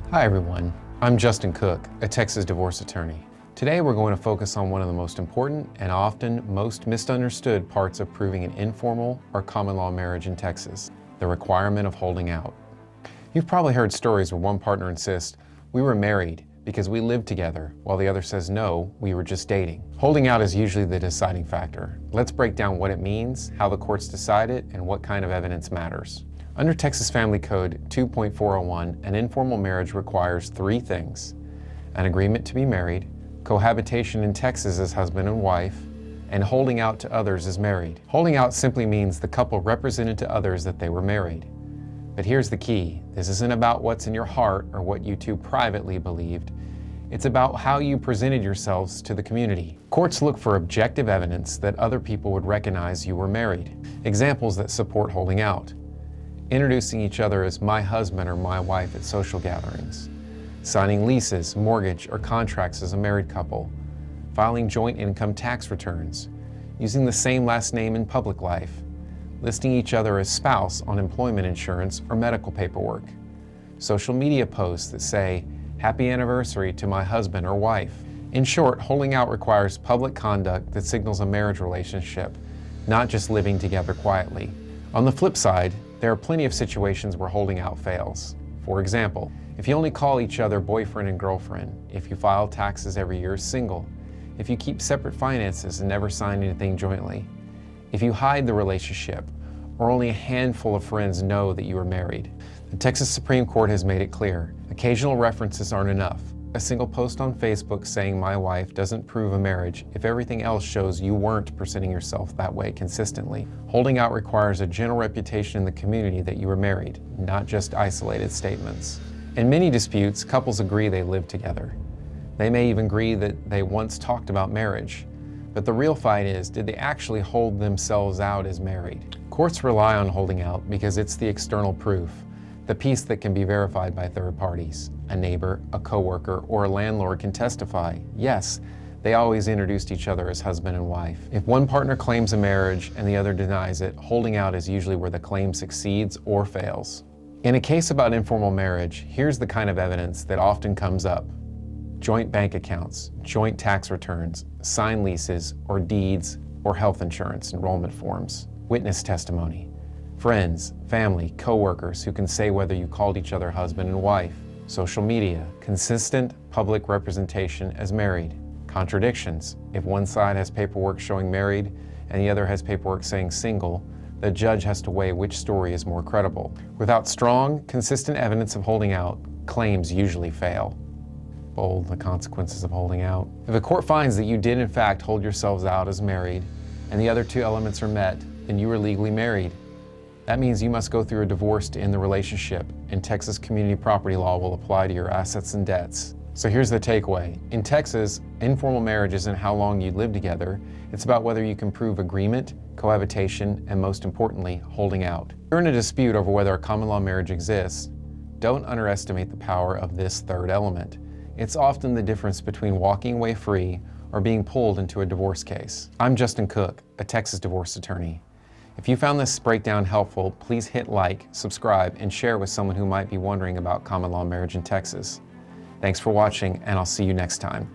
Hi everyone, I'm Justin Cook, a Texas divorce attorney. Today we're going to focus on one of the most important and often most misunderstood parts of proving an informal or common law marriage in Texas, the requirement of holding out. You've probably heard stories where one partner insists, "We were married because we lived together," while the other says, "No, we were just dating." Holding out is usually the deciding factor. Let's break down what it means, how the courts decide it, and what kind of evidence matters. Under Texas Family Code 2.401, an informal marriage requires three things: an agreement to be married, cohabitation in Texas as husband and wife, and holding out to others as married. Holding out simply means the couple represented to others that they were married. But here's the key: this isn't about what's in your heart or what you two privately believed. It's about how you presented yourselves to the community. Courts look for objective evidence that other people would recognize you were married. Examples that support holding out: introducing each other as my husband or my wife at social gatherings, signing leases, mortgage, or contracts as a married couple, filing joint income tax returns, using the same last name in public life, listing each other as spouse on employment insurance or medical paperwork, social media posts that say, "Happy anniversary to my husband or wife." In short, holding out requires public conduct that signals a marriage relationship, not just living together quietly. On the flip side, there are plenty of situations where holding out fails. For example, if you only call each other boyfriend and girlfriend, if you file taxes every year as single, if you keep separate finances and never sign anything jointly, if you hide the relationship, or only a handful of friends know that you are married. The Texas Supreme Court has made it clear: occasional references aren't enough. A single post on Facebook saying "my wife" doesn't prove a marriage if everything else shows you weren't presenting yourself that way consistently. Holding out requires a general reputation in the community that you were married, not just isolated statements. In many disputes, couples agree they live together. They may even agree that they once talked about marriage. But the real fight is, did they actually hold themselves out as married? Courts rely on holding out because it's the external proof, the piece that can be verified by third parties. A neighbor, a coworker, or a landlord can testify, yes, they always introduced each other as husband and wife. If one partner claims a marriage and the other denies it, holding out is usually where the claim succeeds or fails. In a case about informal marriage, here's the kind of evidence that often comes up: joint bank accounts, joint tax returns, signed leases or deeds or health insurance enrollment forms, witness testimony, friends, family, coworkers who can say whether you called each other husband and wife, social media, consistent public representation as married, contradictions. If one side has paperwork showing married and the other has paperwork saying single, the judge has to weigh which story is more credible. Without strong, consistent evidence of holding out, claims usually fail. Bold, the consequences of holding out. If a court finds that you did in fact hold yourselves out as married and the other two elements are met, then you are legally married. That means you must go through a divorce to end the relationship, and Texas community property law will apply to your assets and debts. So here's the takeaway. In Texas, informal marriage isn't how long you live together. It's about whether you can prove agreement, cohabitation, and most importantly, holding out. If you're in a dispute over whether a common law marriage exists, don't underestimate the power of this third element. It's often the difference between walking away free or being pulled into a divorce case. I'm Justin Cook, a Texas divorce attorney. If you found this breakdown helpful, please hit like, subscribe, and share with someone who might be wondering about common law marriage in Texas. Thanks for watching, and I'll see you next time.